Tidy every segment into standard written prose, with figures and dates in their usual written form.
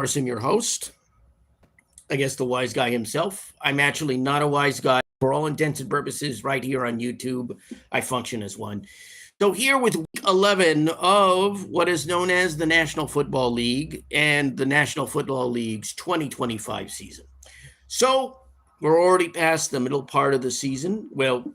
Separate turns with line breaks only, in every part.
course, am your host. I guess the wise guy himself. I'm actually not a wise guy. For all intents and purposes, right here on YouTube, I function as one. So, here with week 11 of what is known as the National Football League and the National Football League's 2025 season. So, we're already past the middle part of the season. Well,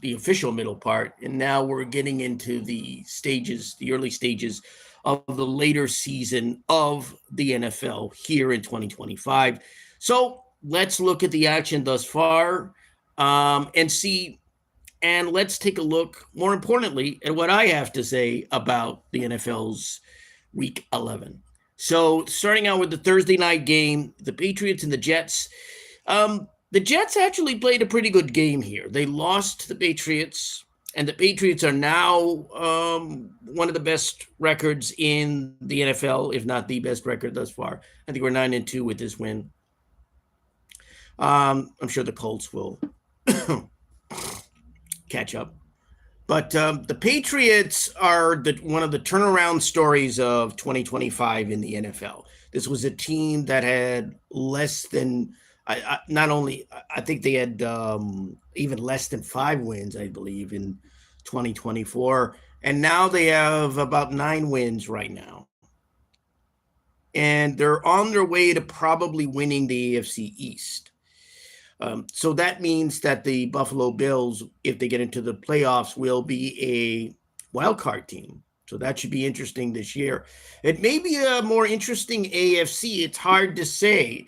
the official middle part. And now we're getting into the stages, the early stages of the later season of the NFL here in 2025. So let's look at the action thus far and see, and let's take a look, more importantly, at what I have to say about the NFL's Week 11. So starting out with the Thursday night game, the Patriots and the Jets. The Jets actually played a pretty good game here. They lost to the Patriots, and the Patriots are now one of the best records in the NFL, if not the best record thus far. I think we're 9-2 with this win. I'm sure the Colts will catch up. But the Patriots are one of the turnaround stories of 2025 in the NFL. This was a team that had less than I think they had even less than 5 wins, I believe, in 2024. And now they have about 9 wins right now. And they're on their way to probably winning the AFC East. So that means that the Buffalo Bills, if they get into the playoffs, will be a wild card team. So that should be interesting this year. It may be a more interesting AFC. It's hard to say.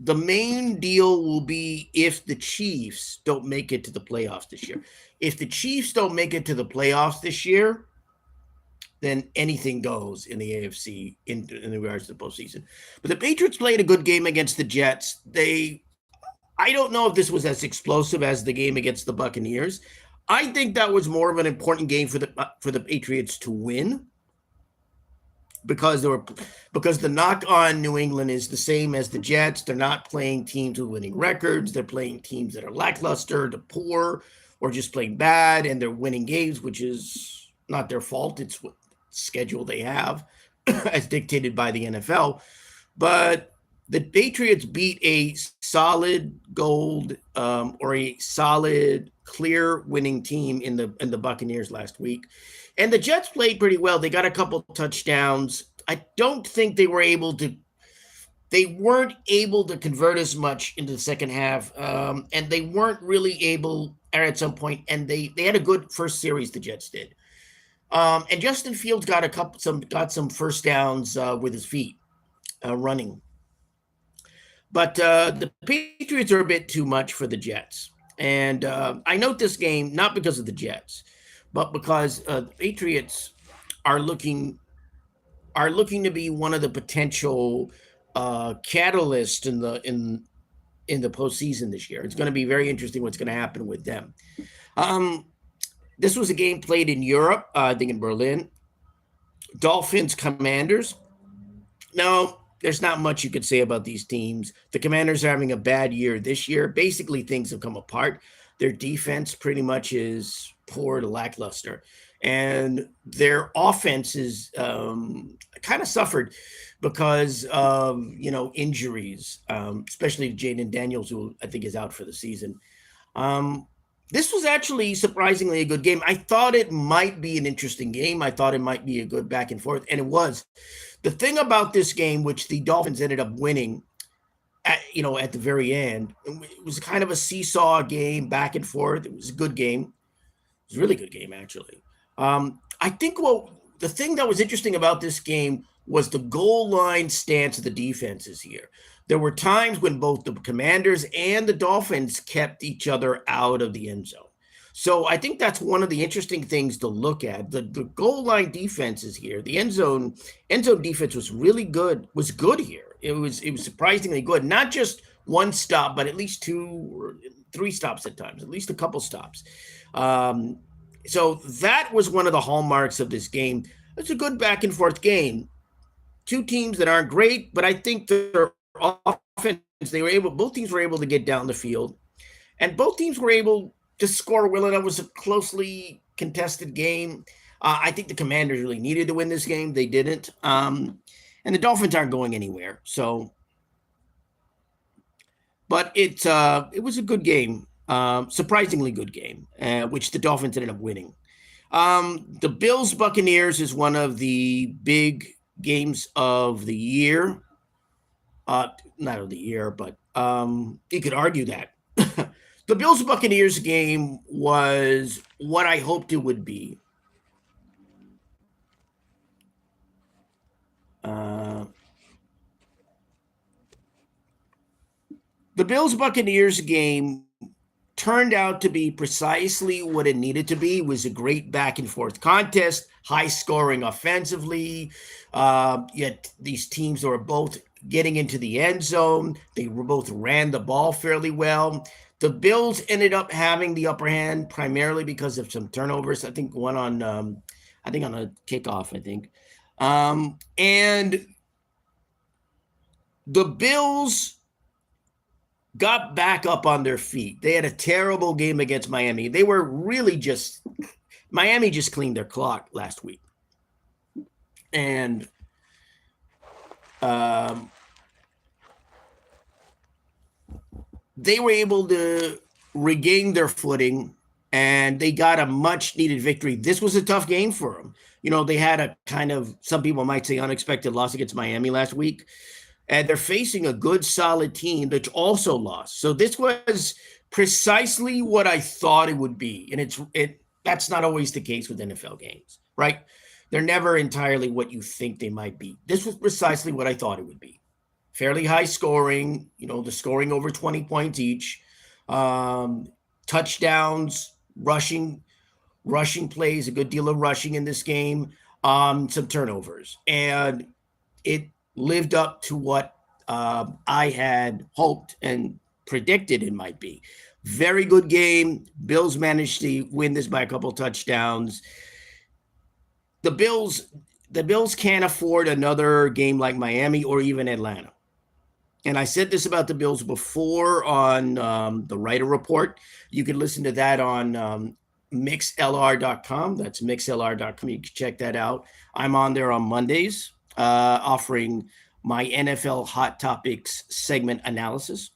The main deal will be if the Chiefs don't make it to the playoffs this year. If the Chiefs don't make it to the playoffs this year, then anything goes in the AFC in regards to the postseason. But the Patriots played a good game against the Jets. I don't know if this was as explosive as the game against the Buccaneers. I think that was more of an important game for the Patriots to win. Because the knock on New England is the same as the Jets. They're not playing teams with winning records. They're playing teams that are lackluster, to poor, or just playing bad, and they're winning games, which is not their fault. It's what schedule they have, as dictated by the NFL. But the Patriots beat a solid gold or a solid clear winning team in the Buccaneers last week. And the Jets played pretty well. They got a couple touchdowns. I don't think they weren't able to convert as much into the second half. And they weren't really able at some point. And they had a good first series, the Jets did. And Justin Fields got some first downs with his feet running. But the Patriots are a bit too much for the Jets. And I note this game not because of the Jets, but because the Patriots are looking to be one of the potential catalysts in the postseason this year. It's going to be very interesting what's going to happen with them. This was a game played in Europe, I think in Berlin. Dolphins, Commanders. Now, there's not much you could say about these teams. The Commanders are having a bad year this year. Basically, things have come apart. Their defense pretty much is poor to lackluster. And their offense is kind of suffered because of, injuries, especially Jaden Daniels, who I think is out for the season. This was actually surprisingly a good game. I thought it might be an interesting game. I thought it might be a good back and forth, and it was. The thing about this game, which the Dolphins ended up winning, at the very end, it was kind of a seesaw game, back and forth. It was a good game. It was a really good game, actually. I think the thing that was interesting about this game was the goal line stance of the defenses here. There were times when both the Commanders and the Dolphins kept each other out of the end zone. So I think that's one of the interesting things to look at. The goal line defenses here, the end zone defense was really good, was good here. It was surprisingly good. Not just one stop, but at least 2 or 3 stops at times, at least a couple stops. So that was one of the hallmarks of this game. It's a good back and forth game. 2 teams that aren't great, but I think their offense, both teams were able to get down the field, and both teams were able to score well enough. It was a closely contested game. I think the Commanders really needed to win this game. They didn't. and the Dolphins aren't going anywhere. So, but it was a good game, surprisingly good game, which the Dolphins ended up winning. The Bills Buccaneers is one of the big games of the year. Not of the year, but you could argue that. The Bills Buccaneers game was what I hoped it would be. The Bills Buccaneers game turned out to be precisely what it needed to be. It was a great back and forth contest, high scoring offensively. Yet these teams were both getting into the end zone. They were both ran the ball fairly well. The Bills ended up having the upper hand primarily because of some turnovers. I think one on, I think on a kickoff. I think, and the Bills got back up on their feet. They had a terrible game against Miami. They were really just Miami just cleaned their clock last week, and they were able to regain their footing, and they got a much needed victory. This was a tough game for them. You know, they had a kind of, some people might say, unexpected loss against Miami last week, and they're facing a good, solid team that also lost. So this was precisely what I thought it would be, and that's not always the case with NFL games, right? They're never entirely what you think they might be. This was precisely what I thought it would be. Fairly high scoring, you know, the scoring over 20 points each, touchdowns, rushing plays, a good deal of rushing in this game, some turnovers. And it lived up to what I had hoped and predicted it might be. Very good game. Bills managed to win this by a couple touchdowns. The Bills can't afford another game like Miami or even Atlanta. And I said this about the Bills before on the Writer Report. You can listen to that on mixlr.com. That's mixlr.com. You can check that out. I'm on there on Mondays offering my NFL Hot Topics segment analysis.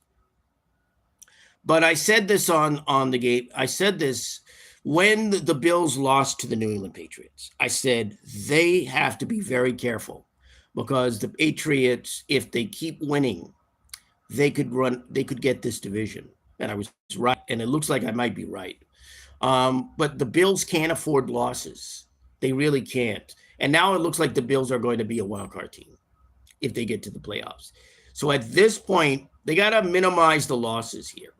But I said this on the game. I said this when the Bills lost to the New England Patriots. I said they have to be very careful because the Patriots, if they keep winning, they could get this division. And I was right. And it looks like I might be right. But the Bills can't afford losses. They really can't. And now it looks like the Bills are going to be a wild card team if they get to the playoffs. So at this point, they got to minimize the losses here.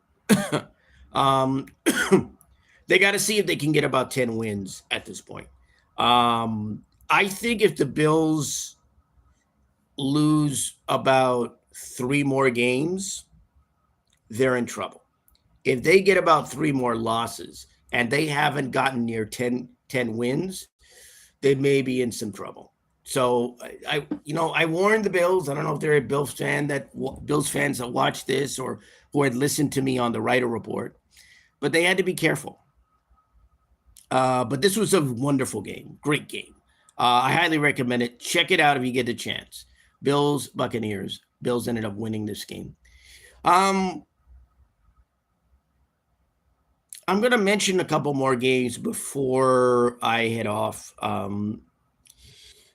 They got to see if they can get about 10 wins at this point. I think if the Bills lose about 3 more games, they're in trouble. If they get about 3 more losses and they haven't gotten near 10 wins, they may be in some trouble. So I warned the Bills. I don't know if they're a Bills fans that watch this or who had listened to me on the Writer Report, but they had to be careful. But this was a wonderful game, great game. I highly recommend it. Check it out if you get the chance. Bills, Buccaneers. Bills ended up winning this game. I'm going to mention a couple more games before I head off.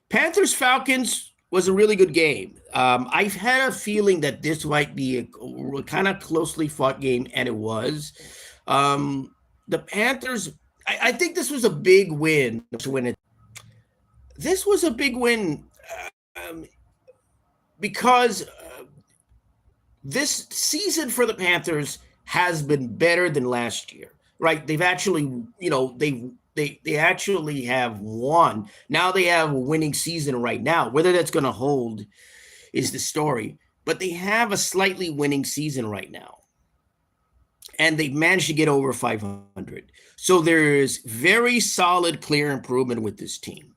Panthers-Falcons was a really good game. I've had a feeling that this might be a kind of closely fought game, and it was. The Panthers, I think this was a big win to win it. This was a big win because this season for the Panthers has been better than last year, right? They've actually, they actually have won. Now they have a winning season right now. Whether that's going to hold is the story, but they have a slightly winning season right now. And they've managed to get over 500. So there's very solid, clear improvement with this team.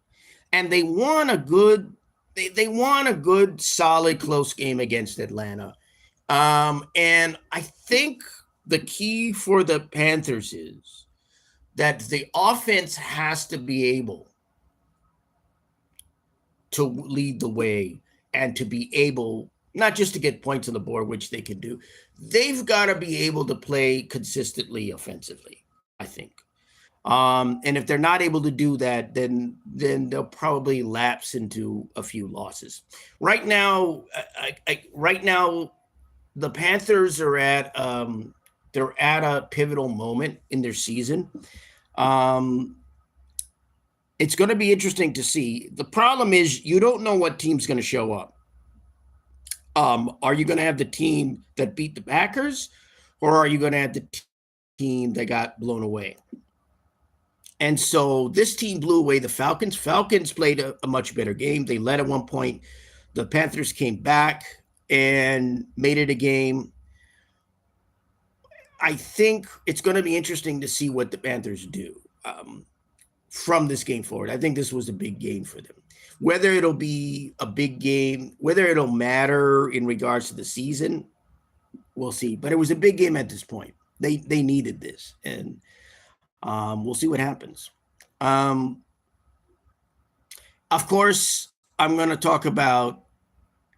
And they won a good, solid, close game against Atlanta. And I think the key for the Panthers is that the offense has to be able to lead the way and to be able not just to get points on the board, which they can do, they've got to be able to play consistently offensively, I think. And if they're not able to do that, then they'll probably lapse into a few losses. Right now, right now, the Panthers are at they're at a pivotal moment in their season. Um, it's going to be interesting to see. The problem is you don't know what team's going to show up. Are you going to have the team that beat the Packers, or are you going to have the team that got blown away? And so this team blew away the Falcons. Falcons played a much better game. They led at one point. The Panthers came back and made it a game. I think it's going to be interesting to see what the Panthers do from this game forward. I think this was a big game for them. Whether it'll be a big game, whether it'll matter in regards to the season, we'll see. But it was a big game at this point. They needed this, and we'll see what happens. Of course, I'm going to talk about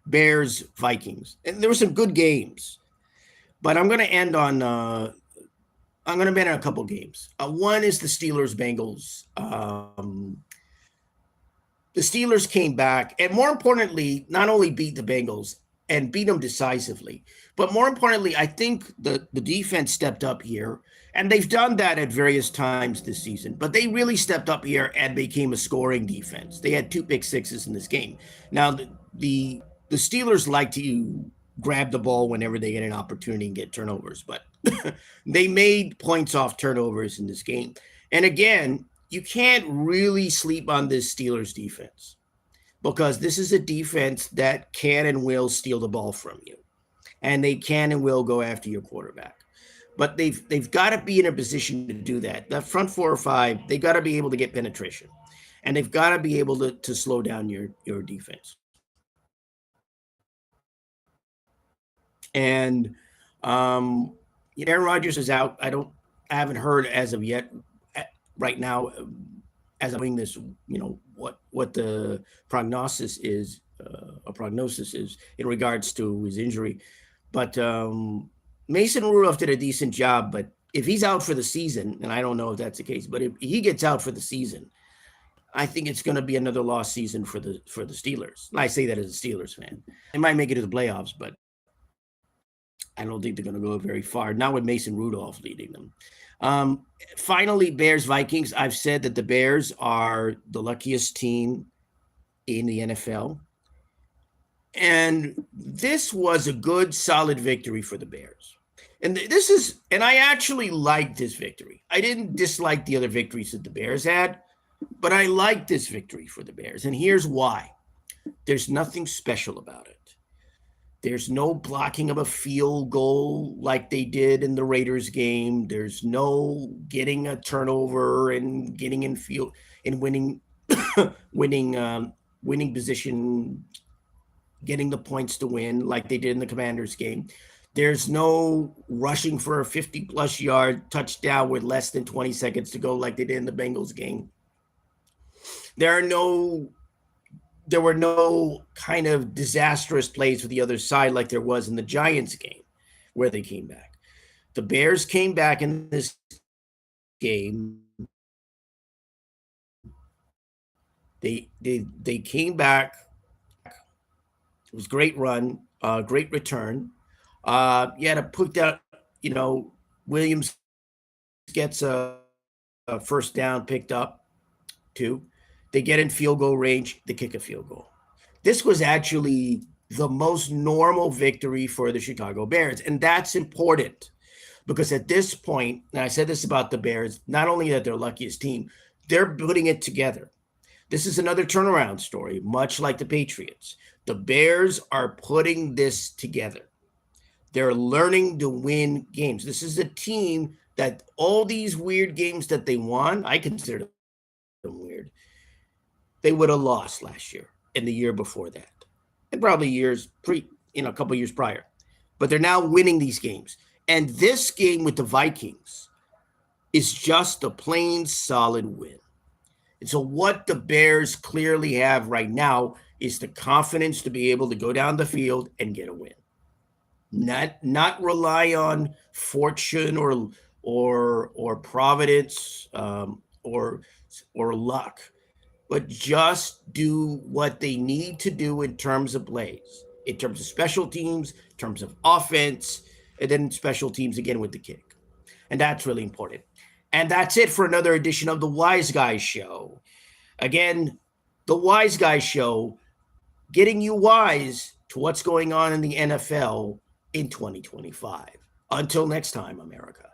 Bears Vikings, and there were some good games, but I'm going to end on I'm going to bet on a couple games. One is the Steelers Bengals. The Steelers came back, and more importantly, not only beat the Bengals and beat them decisively, but more importantly, I think the defense stepped up here, and they've done that at various times this season, but they really stepped up here and became a scoring defense. They had 2 pick sixes in this game. Now, the Steelers like to grab the ball whenever they get an opportunity and get turnovers, but they made points off turnovers in this game. And again, you can't really sleep on this Steelers defense, because this is a defense that can and will steal the ball from you, and they can and will go after your quarterback. But they've got to be in a position to do that. That front 4 or 5, they've got to be able to get penetration, and they've got to be able to slow down your defense. And Aaron Rodgers is out. I haven't heard as of yet. Right now, as I'm doing this, what the prognosis is in regards to his injury. But Mason Rudolph did a decent job. But if he's out for the season, and I don't know if that's the case, but if he gets out for the season, I think it's going to be another lost season for the Steelers. And I say that as a Steelers fan. They might make it to the playoffs, but I don't think they're going to go very far. Not with Mason Rudolph leading them. Finally, Bears Vikings. I've said that the Bears are the luckiest team in the NFL. And this was a good, solid victory for the Bears. And I actually liked this victory. I didn't dislike the other victories that the Bears had, but I liked this victory for the Bears. And here's why. There's nothing special about it. There's no blocking of a field goal like they did in the Raiders game. There's no getting a turnover and getting in field and winning position, getting the points to win like they did in the Commanders game. There's no rushing for a 50-plus yard touchdown with less than 20 seconds to go like they did in the Bengals game. There were no kind of disastrous plays for the other side like there was in the Giants game where they came back. The Bears came back in this game. They came back. It was a great run, great return. You had to put that, Williams gets a first down picked up too. They get in field goal range, they kick a field goal. This was actually the most normal victory for the Chicago Bears. And that's important because at this point, and I said this about the Bears, not only that they're luckiest team, they're putting it together. This is another turnaround story, much like the Patriots. The Bears are putting this together. They're learning to win games. This is a team that all these weird games that they won, I consider them weird. They would have lost last year and the year before that, and probably a couple years prior. But they're now winning these games. And this game with the Vikings is just a plain solid win. And so what the Bears clearly have right now is the confidence to be able to go down the field and get a win. Not rely on fortune or providence, or luck, but just do what they need to do in terms of plays, in terms of special teams, in terms of offense, and then special teams again with the kick. And that's really important. And that's it for another edition of the Wiseguy Show. Again, the Wiseguy Show, getting you wise to what's going on in the NFL in 2025. Until next time, America.